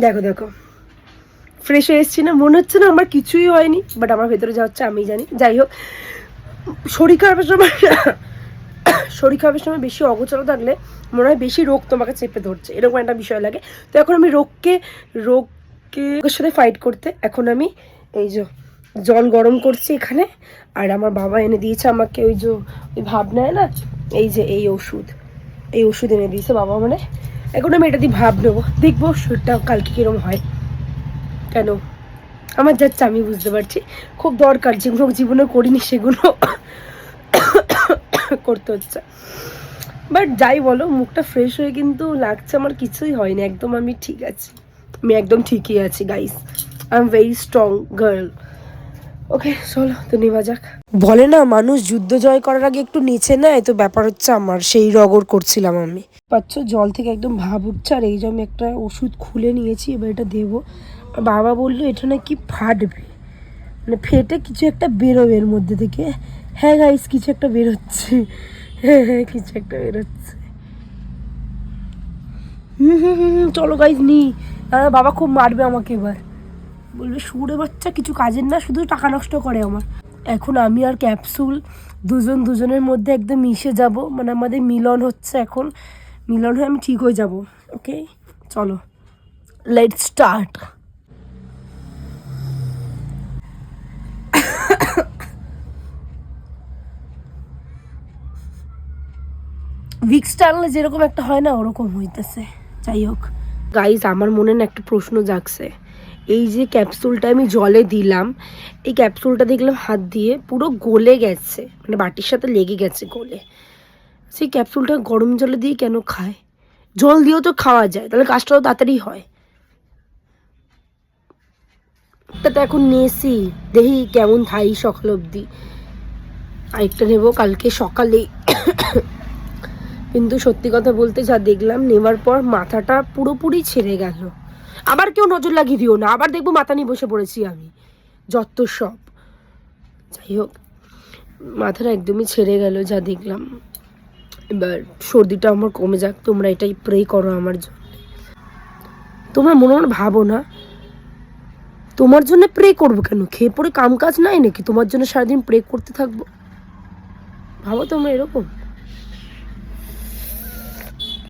দেখো দেখো ফ্রেশ হয়ে এসেছি না, মনে হচ্ছে না আমার কিছুই হয়নি, বাট আমার ভেতরে যা হচ্ছে আমি জানি। যাই হোক, শরীর খারাপের সময় শরীর খারাপের সময় বেশি অগোচর থাকলে মনে হয় বেশি রোগ তোমাকে চেপে ধরছে, এরকম একটা বিষয় লাগে। তো এখন আমি রোগের সাথে ফাইট করতে এখন আমি এই যে জল গরম করছি এখানে। আর আমার বাবা এনে দিয়েছে আমাকে ওই ভাব নেয় না, এই যে এই ওষুধ এনে দিয়েছে বাবা। মানে এখন আমি এটা দিয়ে ভাব নেবো, দেখবো শরীরটা কালকে কিরম হয়। কেন আমার যাচ্ছে আমি বুঝতে পারছি, খুব দরকার, যেগুলো জীবনে করিনি সেগুলো করতে হচ্ছে। বাট যাই বলো, মুখটা ফ্রেশ হয়ে কিন্তু লাগছে আমার কিছুই হয়নি, একদম আমি ঠিক আছি, আমি একদম ঠিকই আছি guys. I am very strong girl. Okay চলো তো নেওয়া যাক। বলে না মানুষ যুদ্ধ জয় করার আগে একটু নিচে নেয়, তো ব্যাপার হচ্ছে আমার সেই রগড় করছিলাম আমি। পাচ্ছ জল থেকে একদম ভাব উঠছে, আর এই যে আমি একটা ওষুধ খুলে নিয়েছি, এবার এটা দেবো। বাবা বললো এটা নাকি ফাটবে, মানে ফেটে কিছু একটা বেরোবে এর মধ্যে থেকে। হ্যাঁ গাইস কিছু একটা বেরোচ্ছে, হ্যাঁ কিছু একটা বেরোচ্ছে। চলো গাইস নি, বাবা খুব মারবে আমাকে এবার, বলবে সুরে বাচ্চা কিছু কাজের না, শুধু টাকা নষ্ট করে আমার। এখন আমি আর ক্যাপসুল দুজনের মধ্যে একদম মিশে যাব, মানে আমাদের মিলন হচ্ছে এখন, মিলন হয়ে আমি ঠিক হয়ে যাব। ওকে চলো লেটস স্টার্ট। ভিক্স টানলে যেরকম একটা হয় না, ওরকম হইতেছে। যাই হোক গাইজ, আমার মনে না একটা প্রশ্ন জাগছে। এই যে ক্যাপসুলটা আমি জলে দিলাম, এই ক্যাপসুলটা দেখলাম হাত দিয়ে পুরো গলে গেছে, মানে বাটির সাথে লেগে গেছে গলে। সেই ক্যাপসুলটা গরম জলে দিয়ে কেন খায়? জল দিয়েও তো খাওয়া যায়, তাহলে কাজটাও তাড়াতাড়ি হয়। তা তো এখন নেছি, দেখি কেমন থাই সকাল অবধি। আরেকটা নেবো কালকে সকালে। কিন্তু সত্যি কথা বলতে যা দেখলাম নেওয়ার পর মাথাটা পুরোপুরি ছেড়ে গেল। আবার কেউ নজর লাগিয়ে দিও না, আবার দেখবো মাথা নিয়ে বসে পড়েছি আমি, যত সব। যাই হোক মাথাটা একদমই ছেড়ে গেল যা দেখলাম। এবার সর্দিটা আমার কমে যাক, তোমরা এটাই প্রে করো আমার জন্য। তোমরা মনে মনে ভাবো না তোমার জন্য প্রে করবো কেন, খেয়ে পরে কাম কাজ নাই নাকি তোমার জন্য সারাদিন প্রে করতে থাকবো? ভাবো তোমরা এরকম?